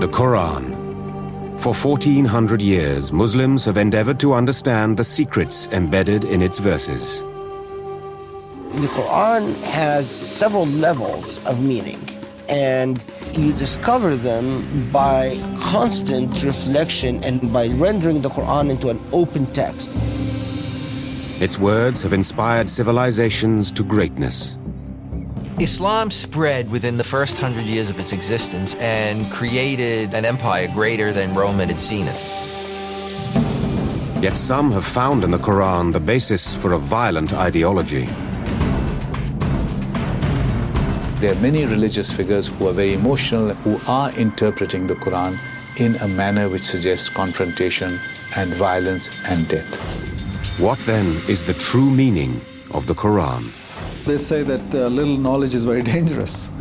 The Quran. For 1400 years, Muslims have endeavored to understand the secrets embedded in its verses. The Quran has several levels of meaning, and you discover them by constant reflection and by rendering the Quran into an open text. Its words have inspired civilizations to greatness. Islam spread within the first 100 years of its existence and created an empire greater than Rome had seen it. Yet some have found in the Quran the basis for a violent ideology. There are many religious figures who are very emotional, who are interpreting the Quran in a manner which suggests confrontation and violence and death. What then is the true meaning of the Quran? They say that little knowledge is very dangerous.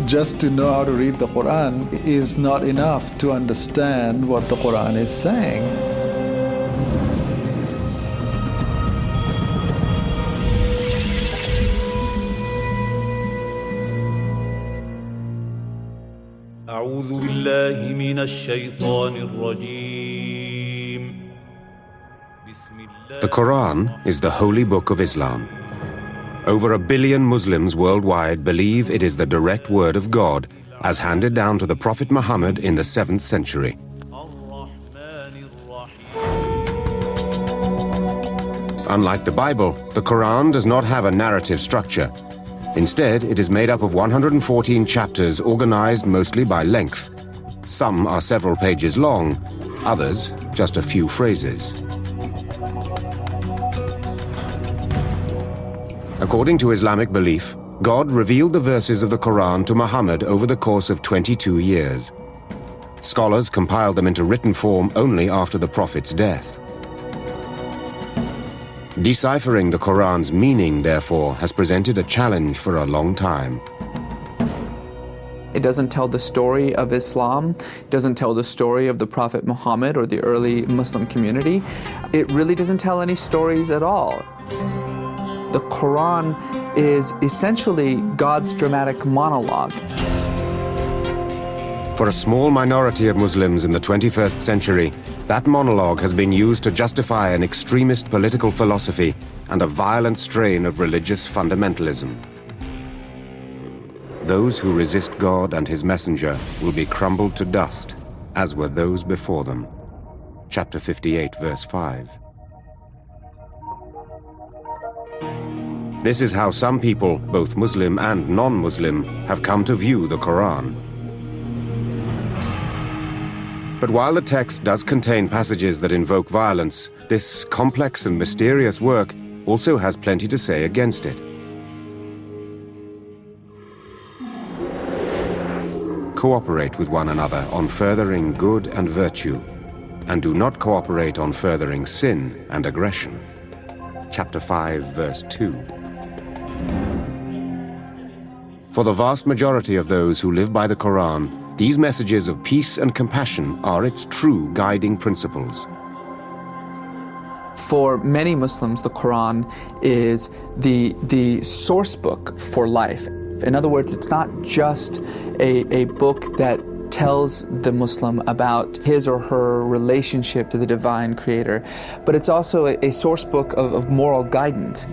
Just to know how to read the Quran is not enough to understand what the Quran is saying. أعوذ بالله من الشيطان الرجيم. The Quran is the holy book of Islam. Over 1 billion Muslims worldwide believe it is the direct word of God, as handed down to the Prophet Muhammad in the 7th century. Unlike the Bible, the Quran does not have a narrative structure. Instead, it is made up of 114 chapters organized mostly by length. Some are several pages long, others just a few phrases. According to Islamic belief, God revealed the verses of the Quran to Muhammad over the course of 22 years. Scholars compiled them into written form only after the Prophet's death. Deciphering the Quran's meaning, therefore, has presented a challenge for a long time. It doesn't tell the story of Islam, it doesn't tell the story of the Prophet Muhammad or the early Muslim community. It really doesn't tell any stories at all. The Quran is essentially God's dramatic monologue. For a small minority of Muslims in the 21st century, that monologue has been used to justify an extremist political philosophy and a violent strain of religious fundamentalism. Those who resist God and His Messenger will be crumbled to dust, as were those before them. Chapter 58, verse 5. This is how some people, both Muslim and non-Muslim, have come to view the Quran. But while the text does contain passages that invoke violence, this complex and mysterious work also has plenty to say against it. Cooperate with one another on furthering good and virtue, and do not cooperate on furthering sin and aggression. Chapter 5, verse 2. For the vast majority of those who live by the Quran, these messages of peace and compassion are its true guiding principles. For many Muslims, the Quran is the source book for life. In other words, it's not just a book that tells the Muslim about his or her relationship to the divine creator, but it's also a source book of moral guidance.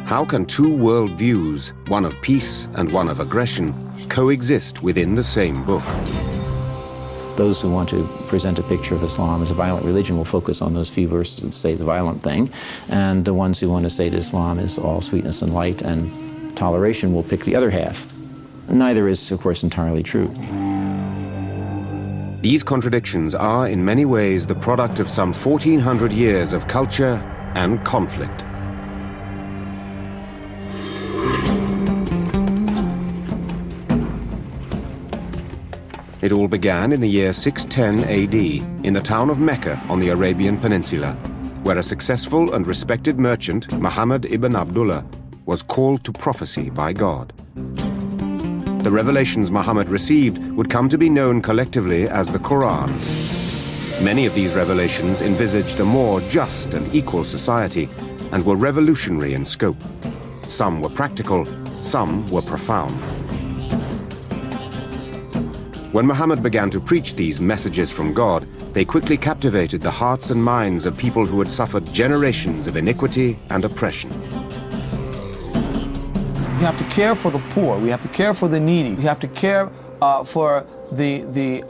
How can two worldviews, one of peace and one of aggression, coexist within the same book? Those who want to present a picture of Islam as a violent religion will focus on those few verses that say the violent thing, and the ones who want to say that Islam is all sweetness and light and toleration will pick the other half. Neither is, of course, entirely true. These contradictions are, in many ways, the product of some 1400 years of culture and conflict. It all began in the year 610 AD in the town of Mecca on the Arabian Peninsula, where a successful and respected merchant, Muhammad ibn Abdullah, was called to prophecy by God. The revelations Muhammad received would come to be known collectively as the Quran. Many of these revelations envisaged a more just and equal society and were revolutionary in scope. Some were practical, some were profound. When Muhammad began to preach these messages from God, they quickly captivated the hearts and minds of people who had suffered generations of iniquity and oppression. We have to care for the poor. We have to care for the needy. We have to care for the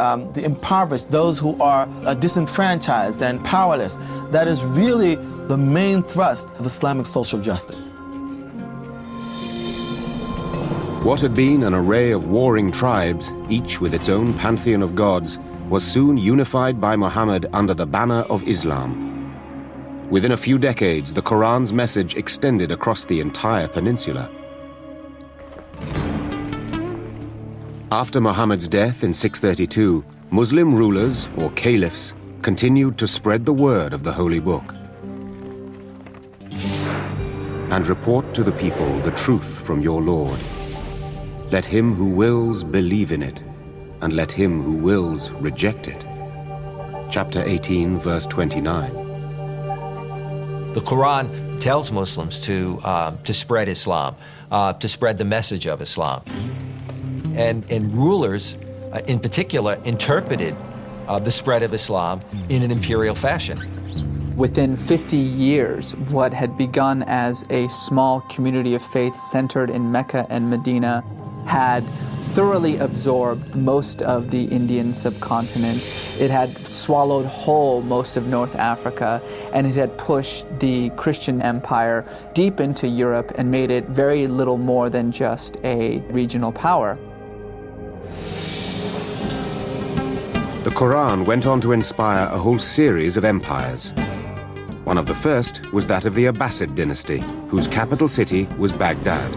impoverished, those who are disenfranchised and powerless. That is really the main thrust of Islamic social justice. What had been an array of warring tribes, each with its own pantheon of gods, was soon unified by Muhammad under the banner of Islam. Within a few decades, the Quran's message extended across the entire peninsula. After Muhammad's death in 632, Muslim rulers, or caliphs, continued to spread the word of the Holy Book and report to the people the truth from your Lord. Let him who wills believe in it, and let him who wills reject it. Chapter 18, verse 29. The Quran tells Muslims to spread Islam, to spread the message of Islam. And rulers, in particular, interpreted the spread of Islam in an imperial fashion. Within 50 years, what had begun as a small community of faith centered in Mecca and Medina had thoroughly absorbed most of the Indian subcontinent. It had swallowed whole most of North Africa, and it had pushed the Christian empire deep into Europe and made it very little more than just a regional power. The Quran went on to inspire a whole series of empires. One of the first was that of the Abbasid dynasty, whose capital city was Baghdad.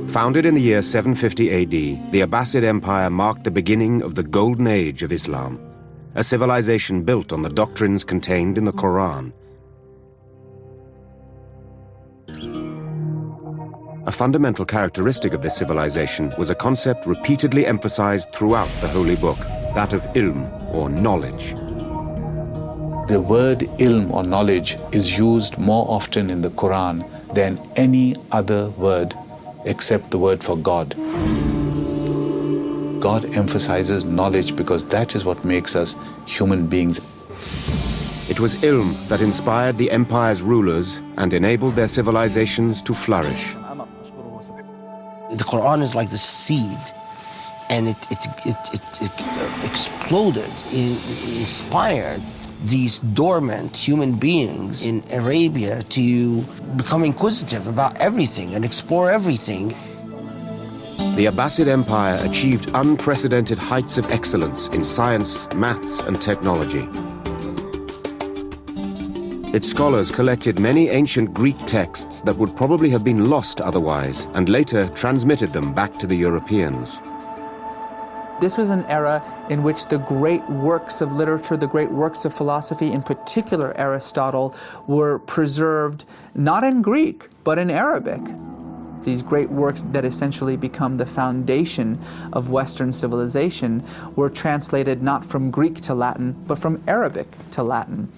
Founded in the year 750 AD, the Abbasid Empire marked the beginning of the Golden Age of Islam, a civilization built on the doctrines contained in the Quran. A fundamental characteristic of this civilization was a concept repeatedly emphasized throughout the Holy Book, that of ilm, or knowledge. The word ilm or knowledge is used more often in the Quran than any other word except the word for God. God emphasizes knowledge because that is what makes us human beings. It was ilm that inspired the empire's rulers and enabled their civilizations to flourish. The Quran is like the seed, and it exploded, it inspired these dormant human beings in Arabia to become inquisitive about everything and explore everything. The Abbasid Empire achieved unprecedented heights of excellence in science, maths, and technology. Its scholars collected many ancient Greek texts that would probably have been lost otherwise, and later transmitted them back to the Europeans. This was an era in which the great works of literature, the great works of philosophy, in particular Aristotle, were preserved not in Greek, but in Arabic. These great works that essentially become the foundation of Western civilization were translated not from Greek to Latin, but from Arabic to Latin.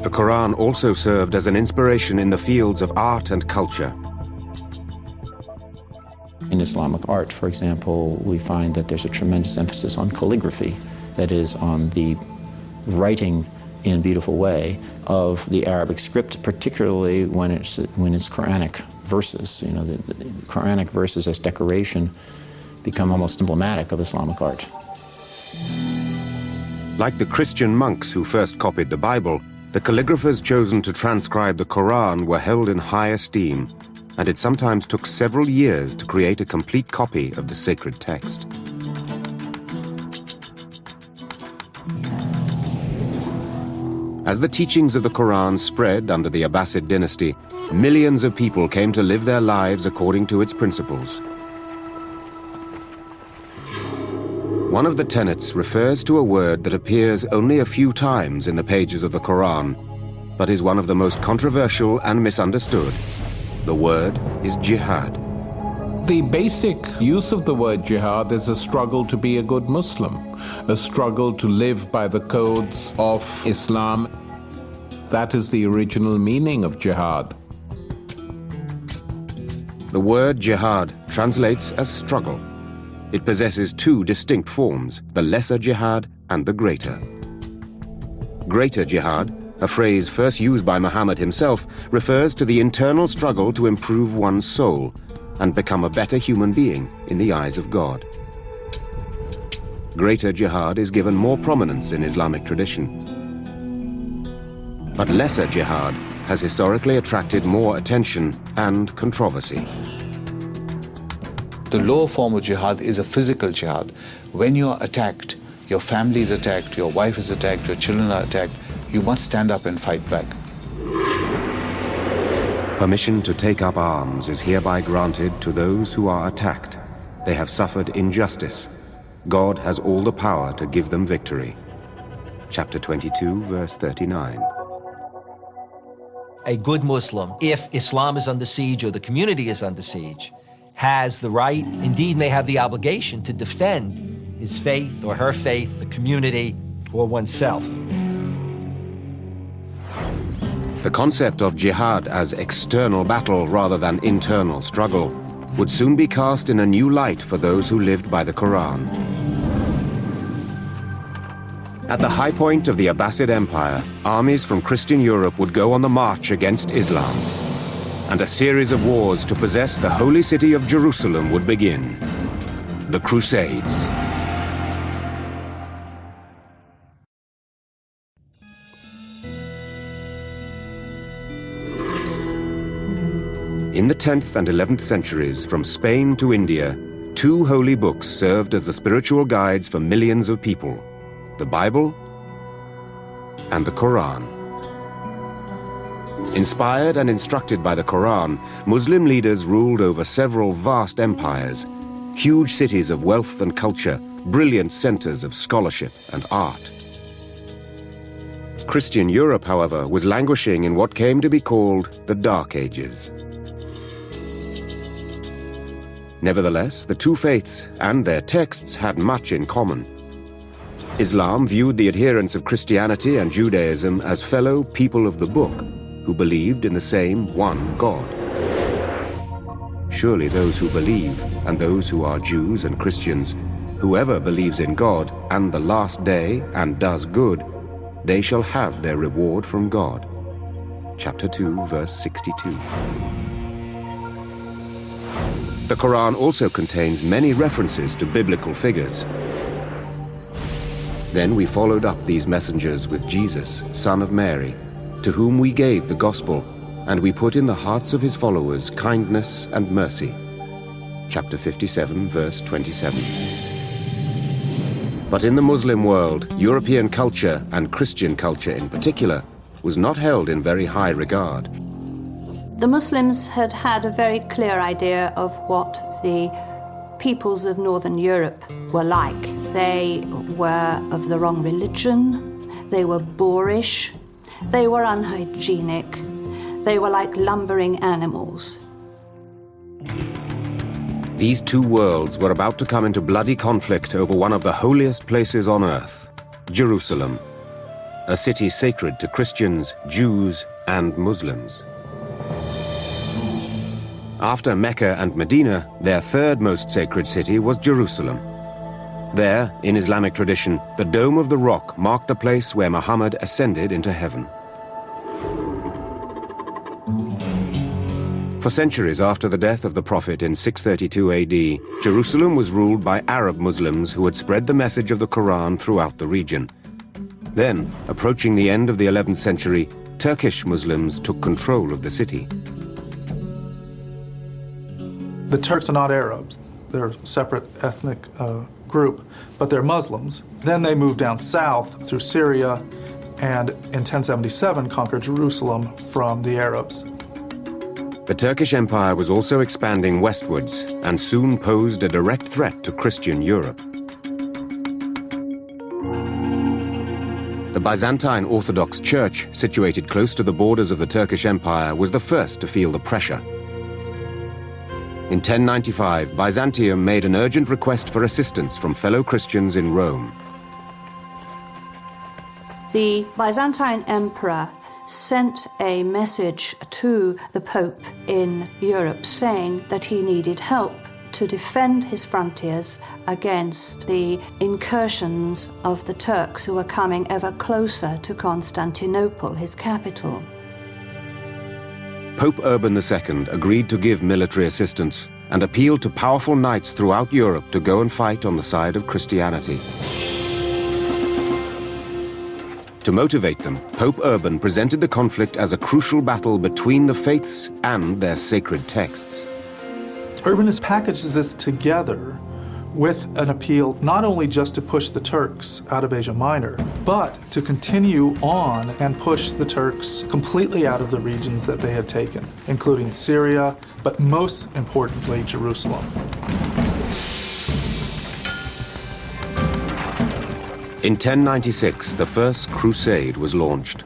The Quran also served as an inspiration in the fields of art and culture. In Islamic art, for example, we find that there's a tremendous emphasis on calligraphy, that is, on the writing in a beautiful way of the Arabic script, particularly when it's Quranic verses. You know, the Quranic verses as decoration become almost emblematic of Islamic art. Like the Christian monks who first copied the Bible, the calligraphers chosen to transcribe the Quran were held in high esteem, and it sometimes took several years to create a complete copy of the sacred text. As the teachings of the Quran spread under the Abbasid dynasty, millions of people came to live their lives according to its principles. One of the tenets refers to a word that appears only a few times in the pages of the Quran, but is one of the most controversial and misunderstood. The word is jihad. The basic use of the word jihad is a struggle to be a good Muslim, a struggle to live by the codes of Islam. That is the original meaning of jihad. The word jihad translates as struggle. it possesses two distinct forms, the lesser jihad and the greater. Greater jihad, a phrase first used by Muhammad himself, refers to the internal struggle to improve one's soul and become a better human being in the eyes of God. Greater jihad is given more prominence in Islamic tradition. But lesser jihad has historically attracted more attention and controversy. The lower form of jihad is a physical jihad. When you are attacked, your family is attacked, your wife is attacked, your children are attacked, you must stand up and fight back. Permission to take up arms is hereby granted to those who are attacked. They have suffered injustice. God has all the power to give them victory. Chapter 22, verse 39. A good Muslim, if Islam is under siege or the community is under siege, has the right, indeed may have the obligation, to defend his faith or her faith, the community, or oneself. The concept of jihad as external battle rather than internal struggle would soon be cast in a new light for those who lived by the Quran. At the high point of the Abbasid Empire, armies from Christian Europe would go on the march against Islam, and a series of wars to possess the holy city of Jerusalem would begin. The Crusades. In the 10th and 11th centuries, from Spain to India, two holy books served as the spiritual guides for millions of people: the Bible and the Quran. Inspired and instructed by the Quran, Muslim leaders ruled over several vast empires, huge cities of wealth and culture, brilliant centers of scholarship and art. Christian Europe, however, was languishing in what came to be called the Dark Ages. Nevertheless, the two faiths and their texts had much in common. Islam viewed the adherents of Christianity and Judaism as fellow people of the book, who believed in the same one God. Surely those who believe, and those who are Jews and Christians, whoever believes in God and the last day and does good, they shall have their reward from God. Chapter 2, verse 62. The Quran also contains many references to biblical figures. Then we followed up these messengers with Jesus, son of Mary, to whom we gave the gospel, and we put in the hearts of his followers kindness and mercy. Chapter 57, verse 27. But in the Muslim world, European culture, and Christian culture in particular, was not held in very high regard. The Muslims had had a very clear idea of what the peoples of Northern Europe were like. They were of the wrong religion, they were boorish, they were unhygienic, they were like lumbering animals. These two worlds were about to come into bloody conflict over one of the holiest places on earth, Jerusalem, a city sacred to Christians, Jews, and Muslims. After Mecca and Medina, their third most sacred city was Jerusalem. There, in Islamic tradition, the Dome of the Rock marked the place where Muhammad ascended into heaven. For centuries after the death of the Prophet in 632 AD, Jerusalem was ruled by Arab Muslims who had spread the message of the Quran throughout the region. Then, approaching the end of the 11th century, Turkish Muslims took control of the city. The Turks are not Arabs. They're a separate ethnic group, but they're Muslims. Then they moved down south through Syria and in 1077 conquered Jerusalem from the Arabs. The Turkish Empire was also expanding westwards and soon posed a direct threat to Christian Europe. The Byzantine Orthodox Church, situated close to the borders of the Turkish Empire, was the first to feel the pressure. In 1095, Byzantium made an urgent request for assistance from fellow Christians in Rome. The Byzantine emperor sent a message to the Pope in Europe saying that he needed help to defend his frontiers against the incursions of the Turks who were coming ever closer to Constantinople, his capital. Pope Urban II agreed to give military assistance and appealed to powerful knights throughout Europe to go and fight on the side of Christianity. To motivate them, Pope Urban presented the conflict as a crucial battle between the faiths and their sacred texts. Urbanus packages this together with an appeal not only just to push the Turks out of Asia Minor, but to continue on and push the Turks completely out of the regions that they had taken, including Syria, but most importantly, Jerusalem. In 1096, the First Crusade was launched.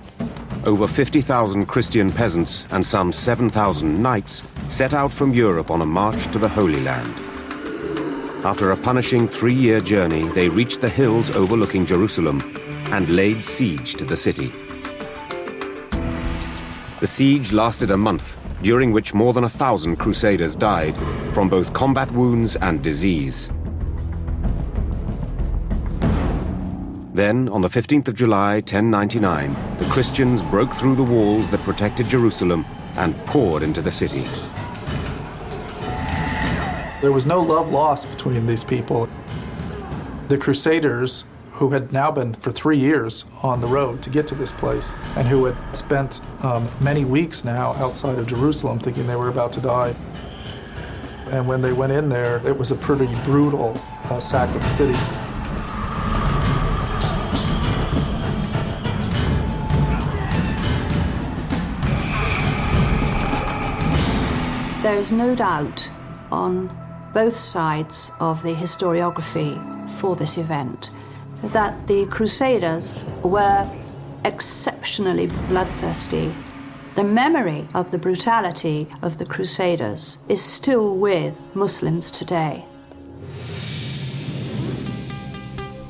Over 50,000 Christian peasants and some 7,000 knights set out from Europe on a march to the Holy Land. After a punishing 3-year journey, they reached the hills overlooking Jerusalem and laid siege to the city. The siege lasted a month, during which more than 1,000 crusaders died from both combat wounds and disease. Then, on the 15th of July, 1099, the Christians broke through the walls that protected Jerusalem and poured into the city. There was no love lost between these people. The Crusaders, who had now been for 3 years on the road to get to this place, and who had spent many weeks now outside of Jerusalem thinking they were about to die. And when they went in there, it was a pretty brutal sack of the city. There is no doubt on both sides of the historiography for this event that the Crusaders were exceptionally bloodthirsty. The memory of the brutality of the Crusaders is still with Muslims today.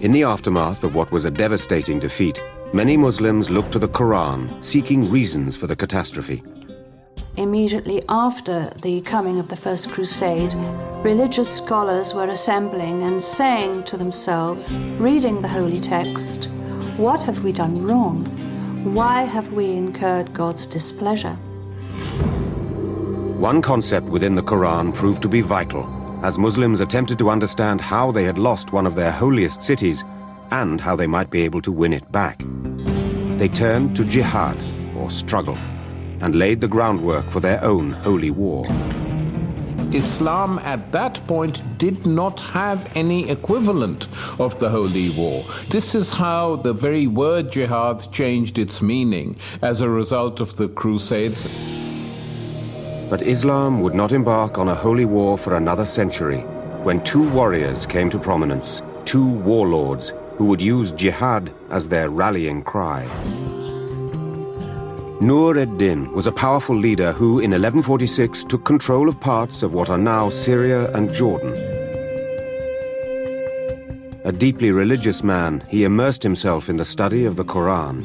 In the aftermath of what was a devastating defeat, many Muslims looked to the Quran, seeking reasons for the catastrophe. Immediately after the coming of the First Crusade, religious scholars were assembling and saying to themselves, reading the holy text, "What have we done wrong? Why have we incurred God's displeasure?" One concept within the Quran proved to be vital, as Muslims attempted to understand how they had lost one of their holiest cities and how they might be able to win it back. They turned to jihad, or struggle, and laid the groundwork for their own holy war. Islam at that point did not have any equivalent of the holy war. This is how the very word jihad changed its meaning as a result of the Crusades. But Islam would not embark on a holy war for another century, when 2 warriors came to prominence, 2 warlords who would use jihad as their rallying cry. Nur ad-Din was a powerful leader who, in 1146, took control of parts of what are now Syria and Jordan. A deeply religious man, he immersed himself in the study of the Quran.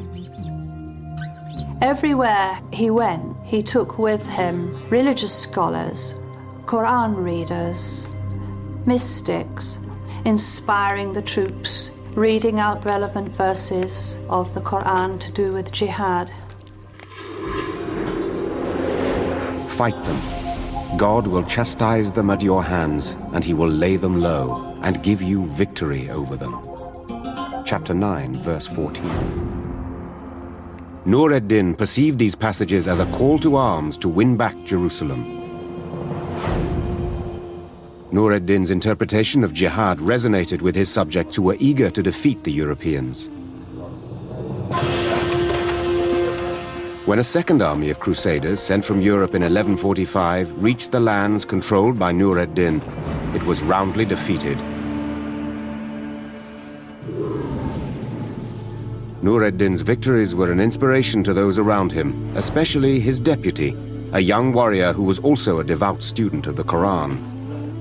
Everywhere he went, he took with him religious scholars, Quran readers, mystics, inspiring the troops, reading out relevant verses of the Quran to do with jihad. Fight them. God will chastise them at your hands, and he will lay them low, and give you victory over them. Chapter 9, verse 14. Nur ad-Din perceived these passages as a call to arms to win back Jerusalem. Nur ad-Din's interpretation of jihad resonated with his subjects who were eager to defeat the Europeans. When a second army of crusaders sent from Europe in 1145 reached the lands controlled by Nur ad-Din, it was roundly defeated. Nur ad-Din's victories were an inspiration to those around him, especially his deputy, a young warrior who was also a devout student of the Quran.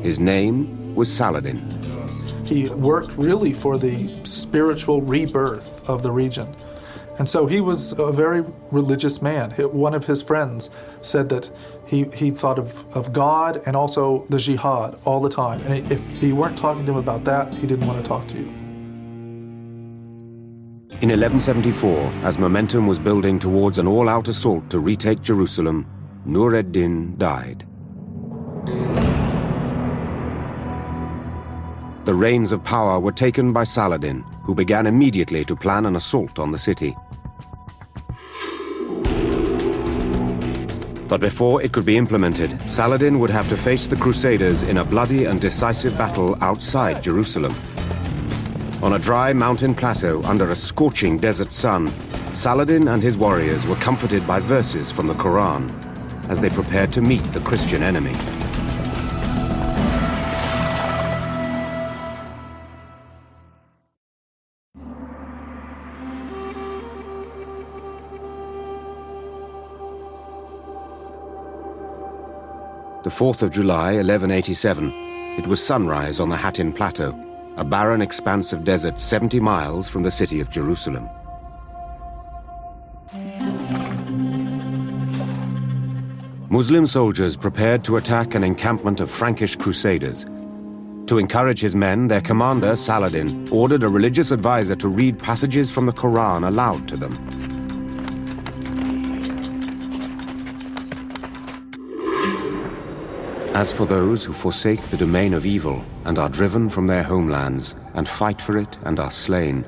His name was Saladin. He worked really for the spiritual rebirth of the region. And so he was a very religious man. One of his friends said that he thought of God and also the jihad all the time. And if you weren't talking to him about that, he didn't want to talk to you. In 1174, as momentum was building towards an all-out assault to retake Jerusalem, Nur ad-Din died. The reins of power were taken by Saladin, who began immediately to plan an assault on the city. But before it could be implemented, Saladin would have to face the Crusaders in a bloody and decisive battle outside Jerusalem. On a dry mountain plateau under a scorching desert sun, Saladin and his warriors were comforted by verses from the Quran as they prepared to meet the Christian enemy. The 4th of July, 1187, it was sunrise on the Hattin Plateau, a barren expanse of desert 70 miles from the city of Jerusalem. Muslim soldiers prepared to attack an encampment of Frankish crusaders. To encourage his men, their commander, Saladin, ordered a religious advisor to read passages from the Quran aloud to them. As for those who forsake the domain of evil and are driven from their homelands and fight for it and are slain,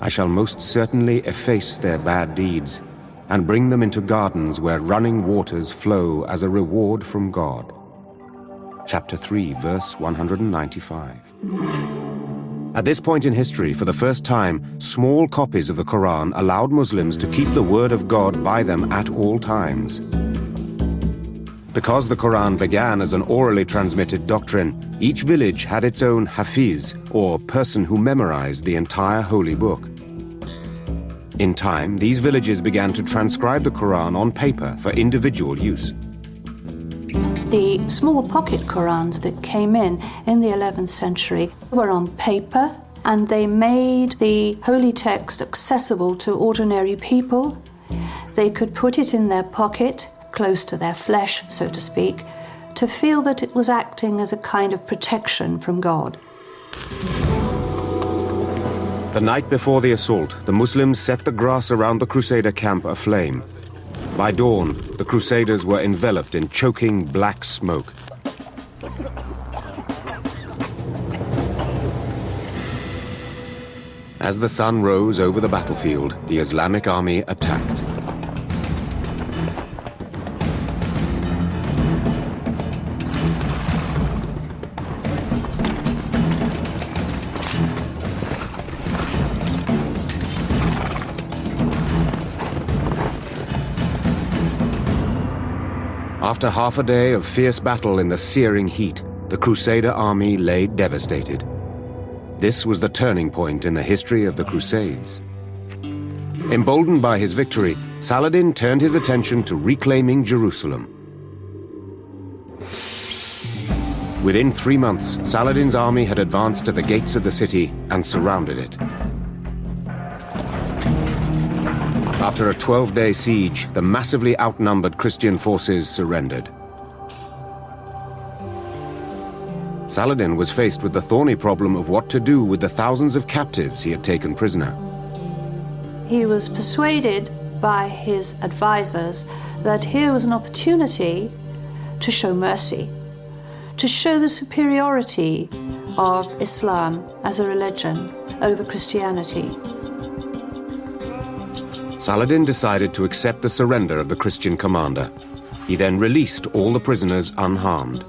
I shall most certainly efface their bad deeds and bring them into gardens where running waters flow as a reward from God. Chapter 3, verse 195. At this point in history, for the first time, small copies of the Quran allowed Muslims to keep the word of God by them at all times. Because the Quran began as an orally transmitted doctrine, each village had its own hafiz, or person who memorized the entire holy book. In time, these villages began to transcribe the Quran on paper for individual use. The small pocket Qurans that came in the 11th century were on paper, and they made the holy text accessible to ordinary people. They could put it in their pocket, close to their flesh, so to speak, to feel that it was acting as a kind of protection from God. The night before the assault, the Muslims set the grass around the Crusader camp aflame. By dawn, the Crusaders were enveloped in choking black smoke. As the sun rose over the battlefield, the Islamic army attacked. After half a day of fierce battle in the searing heat, the Crusader army lay devastated. This was the turning point in the history of the Crusades. Emboldened by his victory, Saladin turned his attention to reclaiming Jerusalem. Within 3 months, Saladin's army had advanced to the gates of the city and surrounded it. After a 12-day siege, the massively outnumbered Christian forces surrendered. Saladin was faced with the thorny problem of what to do with the thousands of captives he had taken prisoner. He was persuaded by his advisors that here was an opportunity to show mercy, to show the superiority of Islam as a religion over Christianity. Saladin decided to accept the surrender of the Christian commander. He then released all the prisoners unharmed.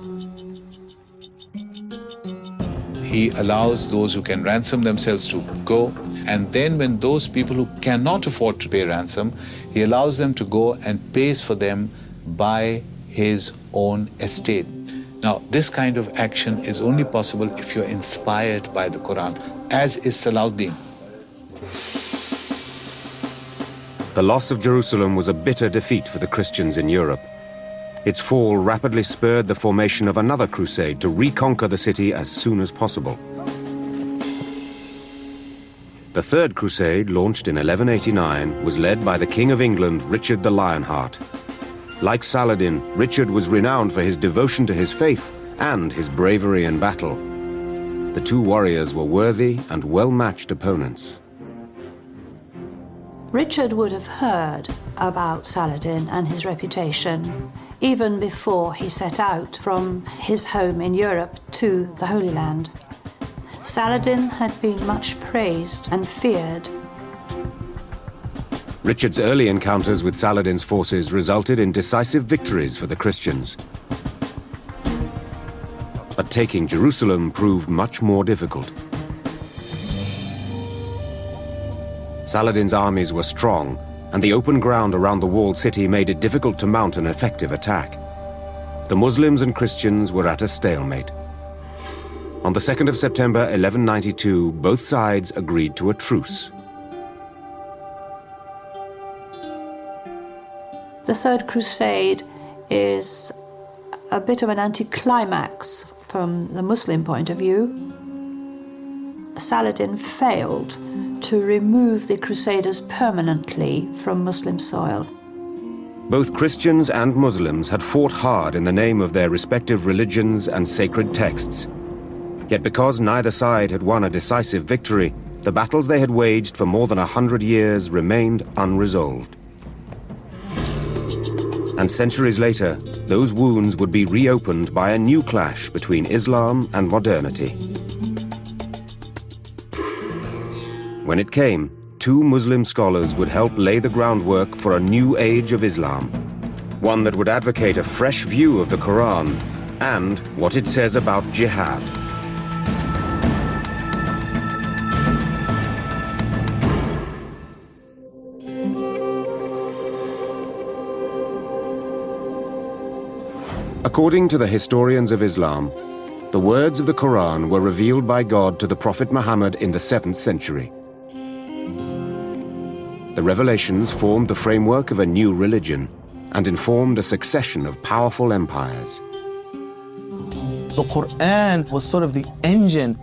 He allows those who can ransom themselves to go, and then when those people who cannot afford to pay ransom, he allows them to go and pays for them by his own estate. Now, this kind of action is only possible if you're inspired by the Quran, as is Salahuddin. The loss of Jerusalem was a bitter defeat for the Christians in Europe. Its fall rapidly spurred the formation of another crusade to reconquer the city as soon as possible. The Third Crusade, launched in 1189, was led by the King of England, Richard the Lionheart. Like Saladin, Richard was renowned for his devotion to his faith and his bravery in battle. The two warriors were worthy and well-matched opponents. Richard would have heard about Saladin and his reputation even before he set out from his home in Europe to the Holy Land. Saladin had been much praised and feared. Richard's early encounters with Saladin's forces resulted in decisive victories for the Christians. But taking Jerusalem proved much more difficult. Saladin's armies were strong, and the open ground around the walled city made it difficult to mount an effective attack. The Muslims and Christians were at a stalemate. On the 2nd of September 1192, both sides agreed to a truce. The Third Crusade is a bit of an anticlimax from the Muslim point of view. Saladin failed to remove the Crusaders permanently from Muslim soil. Both Christians and Muslims had fought hard in the name of their respective religions and sacred texts. Yet because neither side had won a decisive victory, the battles they had waged for more than 100 years remained unresolved. And centuries later, those wounds would be reopened by a new clash between Islam and modernity. When it came, two Muslim scholars would help lay the groundwork for a new age of Islam, one that would advocate a fresh view of the Quran and what it says about jihad. According to the historians of Islam, the words of the Quran were revealed by God to the Prophet Muhammad in the 7th century. The revelations formed the framework of a new religion and informed a succession of powerful empires. The Quran was sort of the engine.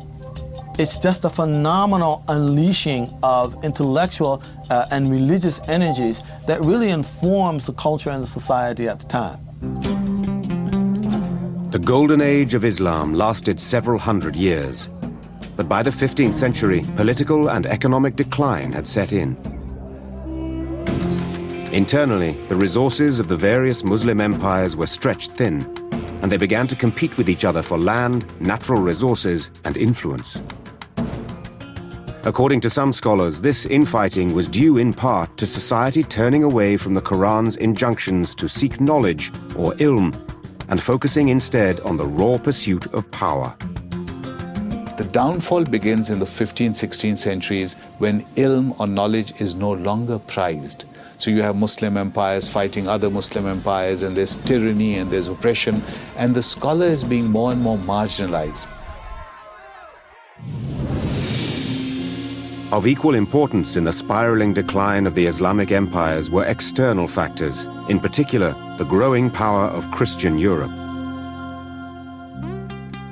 It's just a phenomenal unleashing of intellectual and religious energies that really informs the culture and the society at the time. The golden age of Islam lasted several hundred years, but by the 15th century, political and economic decline had set in. Internally, the resources of the various Muslim empires were stretched thin, and they began to compete with each other for land, natural resources, and influence. According to some scholars, this infighting was due in part to society turning away from the Quran's injunctions to seek knowledge, or ilm, and focusing instead on the raw pursuit of power. The downfall begins in the 15th, 16th centuries when ilm or knowledge is no longer prized. So you have Muslim empires fighting other Muslim empires, and there's tyranny and there's oppression, and the scholar is being more and more marginalized. Of equal importance in the spiraling decline of the Islamic empires were external factors, in particular, the growing power of Christian Europe.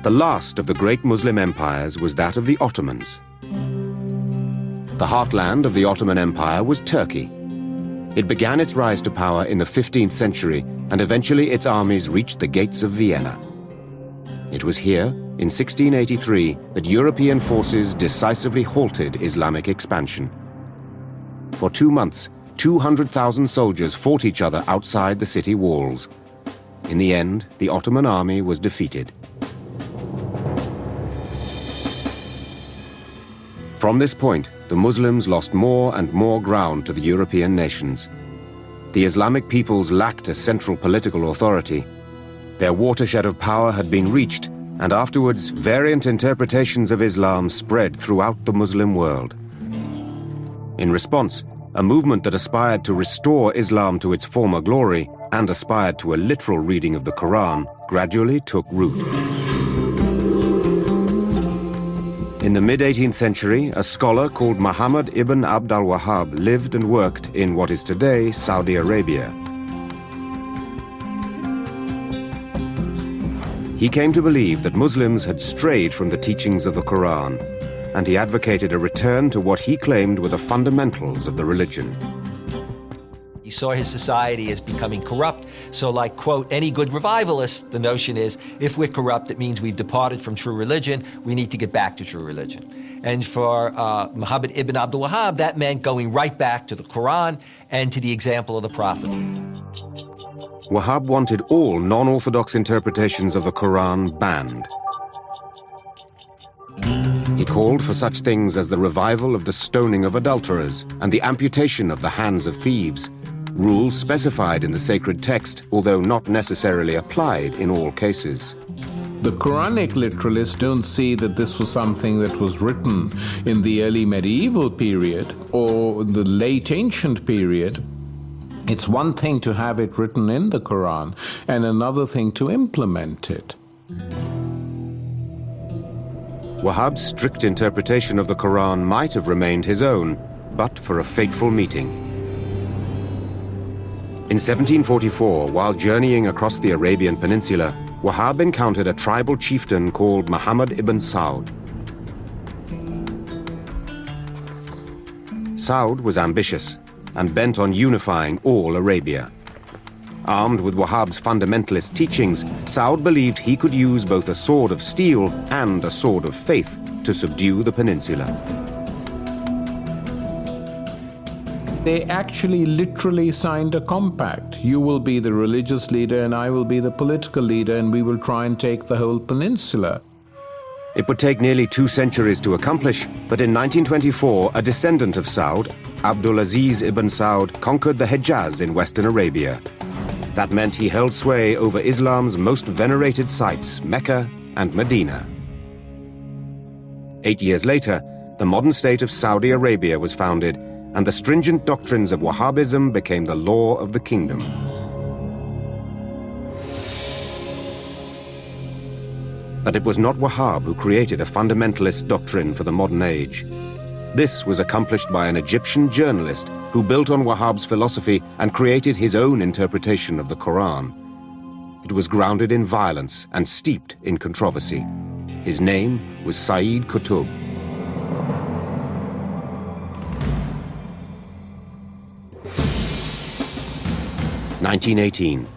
The last of the great Muslim empires was that of the Ottomans. The heartland of the Ottoman Empire was Turkey. It began its rise to power in the 15th century, and eventually its armies reached the gates of Vienna. It was here, in 1683, that European forces decisively halted Islamic expansion. For 2 months, 200,000 soldiers fought each other outside the city walls. In the end, the Ottoman army was defeated. From this point, the Muslims lost more and more ground to the European nations. The Islamic peoples lacked a central political authority. Their watershed of power had been reached, and afterwards, variant interpretations of Islam spread throughout the Muslim world. In response, a movement that aspired to restore Islam to its former glory and aspired to a literal reading of the Quran gradually took root. In the mid-18th century, a scholar called Muhammad ibn Abd al-Wahhab lived and worked in what is today Saudi Arabia. He came to believe that Muslims had strayed from the teachings of the Quran. and he advocated a return to what he claimed were the fundamentals of the religion. He saw his society as becoming corrupt, so like, quote, any good revivalist, the notion is, if we're corrupt, it means we've departed from true religion, we need to get back to true religion. And for Muhammad ibn Abdul Wahhab, that meant going right back to the Quran and to the example of the Prophet. Wahhab wanted all non-orthodox interpretations of the Quran banned. He called for such things as the revival of the stoning of adulterers and the amputation of the hands of thieves, rules specified in the sacred text, although not necessarily applied in all cases. The Quranic literalists don't see that this was something that was written in the early medieval period or the late ancient period. It's one thing to have it written in the Quran and another thing to implement it. Wahhab's strict interpretation of the Quran might have remained his own, but for a fateful meeting. In 1744, while journeying across the Arabian Peninsula, Wahhab encountered a tribal chieftain called Muhammad ibn Saud. Saud was ambitious and bent on unifying all Arabia. Armed with Wahhab's fundamentalist teachings, Saud believed he could use both a sword of steel and a sword of faith to subdue the peninsula. They actually literally signed a compact. You will be the religious leader and I will be the political leader, and we will try and take the whole peninsula. It would take nearly 2 centuries to accomplish, but in 1924, a descendant of Saud, Abdulaziz ibn Saud, conquered the Hejaz in Western Arabia. That meant he held sway over Islam's most venerated sites, Mecca and Medina. 8 years later, the modern state of Saudi Arabia was founded, and the stringent doctrines of Wahhabism became the law of the kingdom. But it was not Wahhab who created a fundamentalist doctrine for the modern age. This was accomplished by an Egyptian journalist who built on Wahhab's philosophy and created his own interpretation of the Quran. It was grounded in violence and steeped in controversy. His name was Sayyid Qutb. (1918).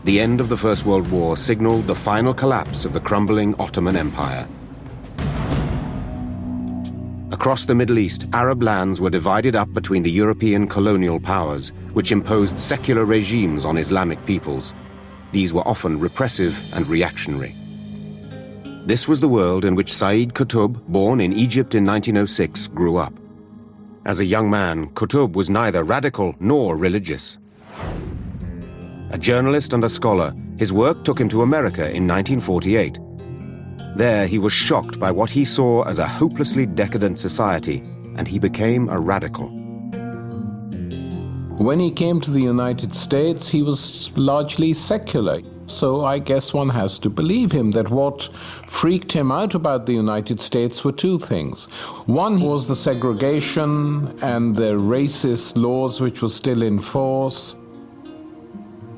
The end of the First World War signaled the final collapse of the crumbling Ottoman Empire. Across the Middle East, Arab lands were divided up between the European colonial powers, which imposed secular regimes on Islamic peoples. These were often repressive and reactionary. This was the world in which Sayyid Qutb, born in Egypt in 1906, grew up. As a young man, Qutb was neither radical nor religious. A journalist and a scholar, his work took him to America in 1948. There he was shocked by what he saw as a hopelessly decadent society, and he became a radical. When he came to the United States, he was largely secular. So I guess one has to believe him that what freaked him out about the United States were 2 things. One was the segregation and the racist laws which were still in force.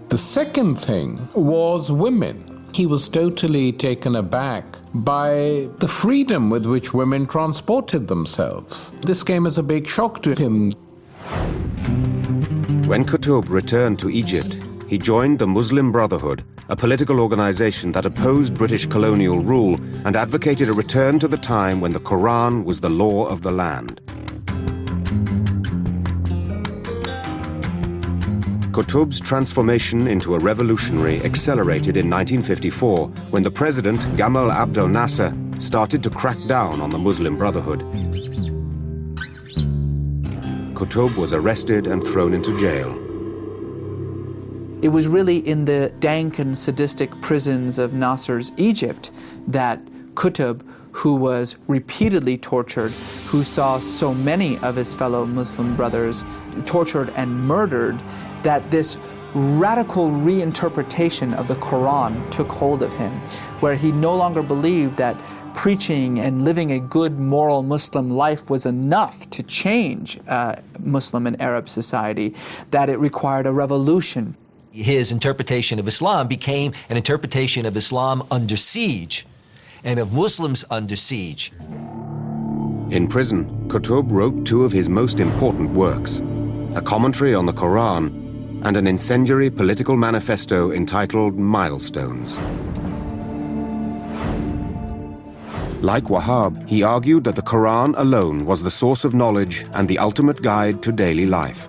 The second thing was women. He was totally taken aback by the freedom with which women transported themselves. This came as a big shock to him. When Qutb returned to Egypt, he joined the Muslim Brotherhood, a political organization that opposed British colonial rule and advocated a return to the time when the Quran was the law of the land. Qutb's transformation into a revolutionary accelerated in 1954 when the president, Gamal Abdel Nasser, started to crack down on the Muslim Brotherhood. Qutb was arrested and thrown into jail. It was really in the dank and sadistic prisons of Nasser's Egypt that Qutb, who was repeatedly tortured, who saw so many of his fellow Muslim brothers tortured and murdered, that this radical reinterpretation of the Quran took hold of him, where he no longer believed that preaching and living a good moral Muslim life was enough to change Muslim and Arab society, that it required a revolution. His interpretation of Islam became an interpretation of Islam under siege and of Muslims under siege. In prison, Qutb wrote two of his most important works, a commentary on the Quran and an incendiary political manifesto entitled Milestones. Like Wahhab, he argued that the Quran alone was the source of knowledge and the ultimate guide to daily life.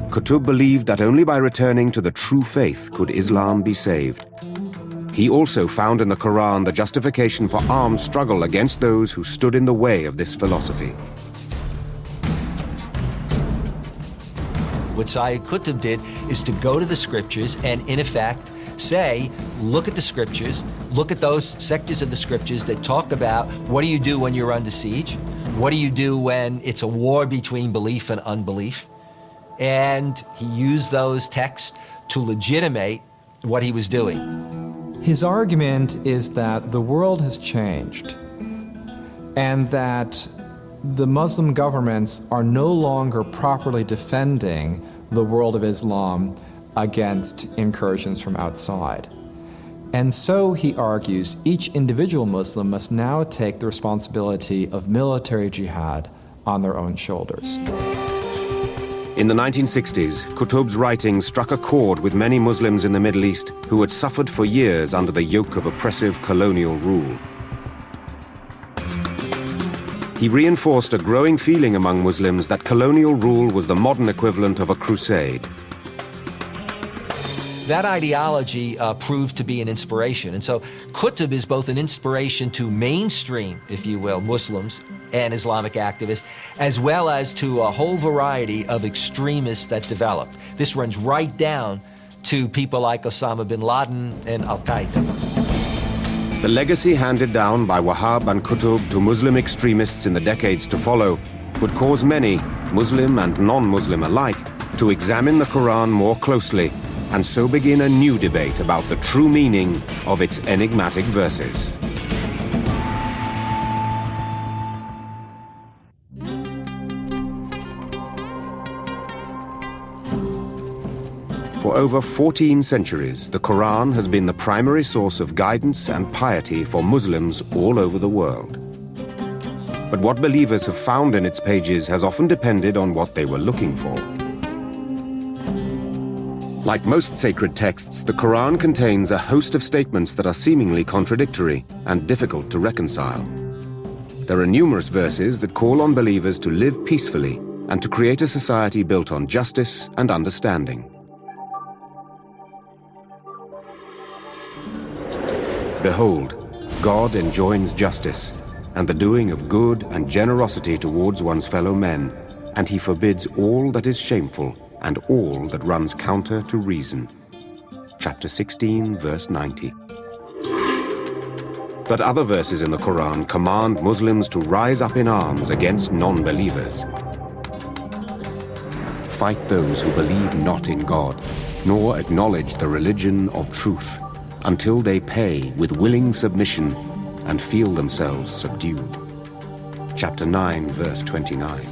Qutb believed that only by returning to the true faith could Islam be saved. He also found in the Quran the justification for armed struggle against those who stood in the way of this philosophy. What Sayyid Qutb did is to go to the scriptures and, in effect, say, look at the scriptures, look at those sectors of the scriptures that talk about what do you do when you're under siege, what do you do when it's a war between belief and unbelief, and he used those texts to legitimate what he was doing. His argument is that the world has changed and that the Muslim governments are no longer properly defending the world of Islam against incursions from outside. And so, he argues, each individual Muslim must now take the responsibility of military jihad on their own shoulders. In the 1960s, Qutb's writings struck a chord with many Muslims in the Middle East who had suffered for years under the yoke of oppressive colonial rule. He reinforced a growing feeling among Muslims that colonial rule was the modern equivalent of a crusade. That ideology proved to be an inspiration. And so Qutb is both an inspiration to mainstream, if you will, Muslims and Islamic activists, as well as to a whole variety of extremists that developed. This runs right down to people like Osama bin Laden and Al-Qaeda. The legacy handed down by Wahhab and Qutb to Muslim extremists in the decades to follow would cause many, Muslim and non-Muslim alike, to examine the Quran more closely and so begin a new debate about the true meaning of its enigmatic verses. For over 14 centuries, the Quran has been the primary source of guidance and piety for Muslims all over the world. But what believers have found in its pages has often depended on what they were looking for. Like most sacred texts, the Quran contains a host of statements that are seemingly contradictory and difficult to reconcile. There are numerous verses that call on believers to live peacefully and to create a society built on justice and understanding. Behold, God enjoins justice and the doing of good and generosity towards one's fellow men, and he forbids all that is shameful and all that runs counter to reason. Chapter 16, verse 90. But other verses in the Quran command Muslims to rise up in arms against non-believers. Fight those who believe not in God, nor acknowledge the religion of truth, until they pay with willing submission and feel themselves subdued. Chapter 9, verse 29.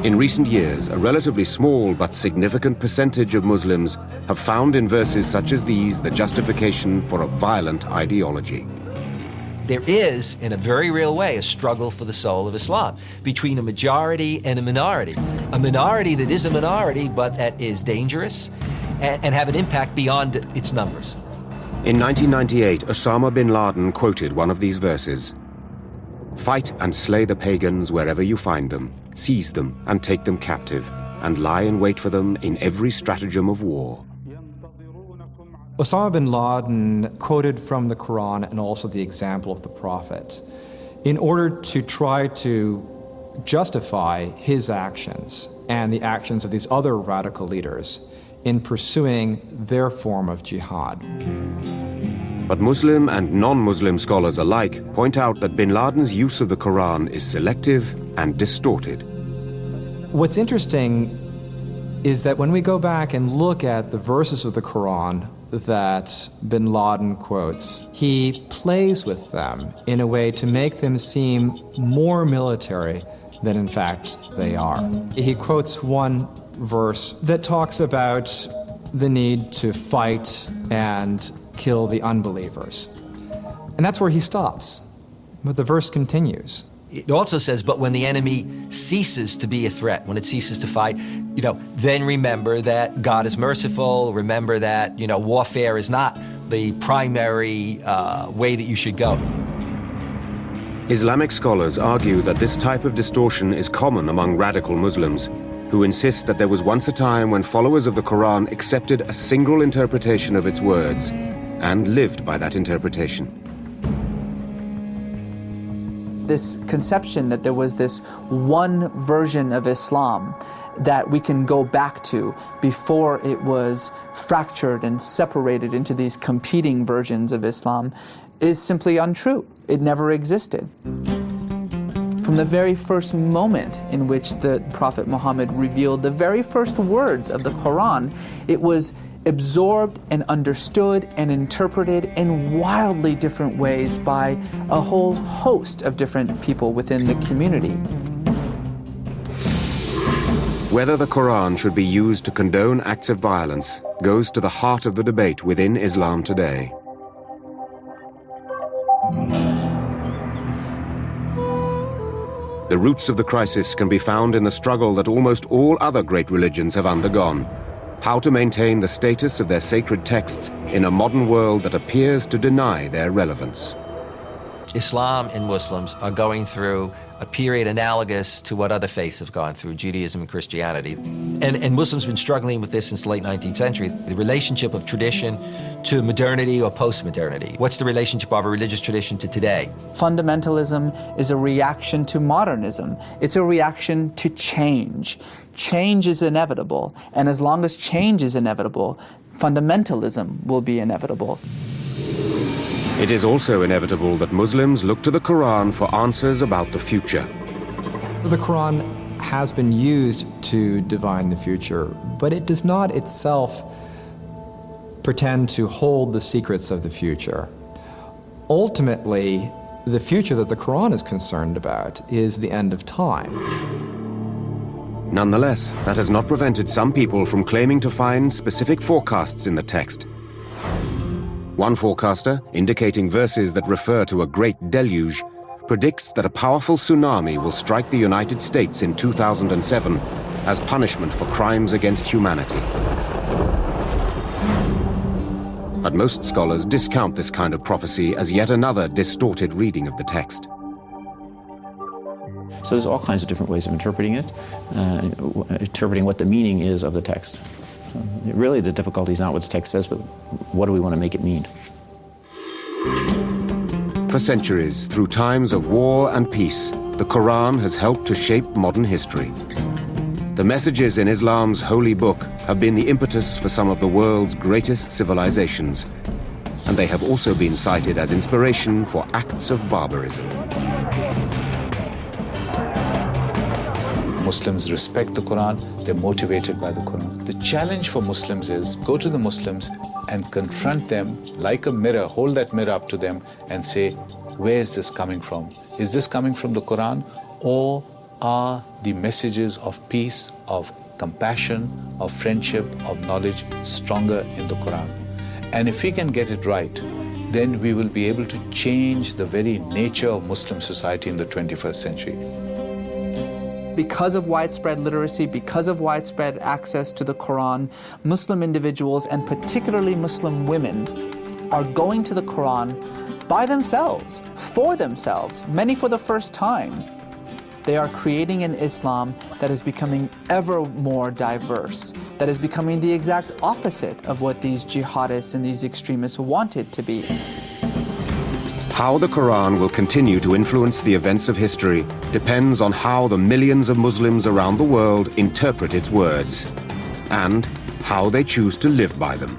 In recent years, a relatively small but significant percentage of Muslims have found in verses such as these the justification for a violent ideology. There is, in a very real way, a struggle for the soul of Islam between a majority and a minority. A minority that is a minority, but that is dangerous and have an impact beyond its numbers. In 1998, Osama bin Laden quoted one of these verses. Fight and slay the pagans wherever you find them, seize them and take them captive, and lie in wait for them in every stratagem of war. Osama bin Laden quoted from the Quran and also the example of the Prophet in order to try to justify his actions and the actions of these other radical leaders in pursuing their form of jihad. But Muslim and non-Muslim scholars alike point out that bin Laden's use of the Quran is selective and distorted. What's interesting is that when we go back and look at the verses of the Quran that bin Laden quotes, he plays with them in a way to make them seem more military than in fact they are. He quotes one verse that talks about the need to fight and kill the unbelievers. And that's where he stops. But the verse continues. It also says, but when the enemy ceases to be a threat, when it ceases to fight, then remember that God is merciful. Remember that, warfare is not the primary way that you should go. Islamic scholars argue that this type of distortion is common among radical Muslims, who insist that there was once a time when followers of the Quran accepted a single interpretation of its words and lived by that interpretation. This conception that there was this one version of Islam that we can go back to before it was fractured and separated into these competing versions of Islam is simply untrue. It never existed. From the very first moment in which the Prophet Muhammad revealed the very first words of the Quran, it was absorbed and understood and interpreted in wildly different ways by a whole host of different people within the community. Whether the Quran should be used to condone acts of violence goes to the heart of the debate within Islam today. The roots of the crisis can be found in the struggle that almost all other great religions have undergone: how to maintain the status of their sacred texts in a modern world that appears to deny their relevance. Islam and Muslims are going through a period analogous to what other faiths have gone through, Judaism and Christianity. And Muslims have been struggling with this since the late 19th century, the relationship of tradition to modernity or post-modernity. What's the relationship of a religious tradition to today? Fundamentalism is a reaction to modernism. It's a reaction to change. Change is inevitable, and as long as change is inevitable, fundamentalism will be inevitable. It is also inevitable that Muslims look to the Quran for answers about the future. The Quran has been used to divine the future, but it does not itself pretend to hold the secrets of the future. Ultimately, the future that the Quran is concerned about is the end of time. Nonetheless, that has not prevented some people from claiming to find specific forecasts in the text. One forecaster, indicating verses that refer to a great deluge, predicts that a powerful tsunami will strike the United States in 2007 as punishment for crimes against humanity. But most scholars discount this kind of prophecy as yet another distorted reading of the text. So there's all kinds of different ways of interpreting it, interpreting what the meaning is of the text. So really the difficulty is not what the text says, but what do we want to make it mean? For centuries, through times of war and peace, the Quran has helped to shape modern history. The messages in Islam's holy book have been the impetus for some of the world's greatest civilizations, and they have also been cited as inspiration for acts of barbarism. Muslims respect the Quran, they're motivated by the Quran. The challenge for Muslims is go to the Muslims and confront them like a mirror, hold that mirror up to them and say, where is this coming from? Is this coming from the Quran, or are the messages of peace, of compassion, of friendship, of knowledge stronger in the Quran? And if we can get it right, then we will be able to change the very nature of Muslim society in the 21st century. Because of widespread literacy, because of widespread access to the Quran, Muslim individuals, and particularly Muslim women, are going to the Quran by themselves, for themselves, many for the first time. They are creating an Islam that is becoming ever more diverse, that is becoming the exact opposite of what these jihadists and these extremists wanted to be. How the Quran will continue to influence the events of history depends on how the millions of Muslims around the world interpret its words, and how they choose to live by them.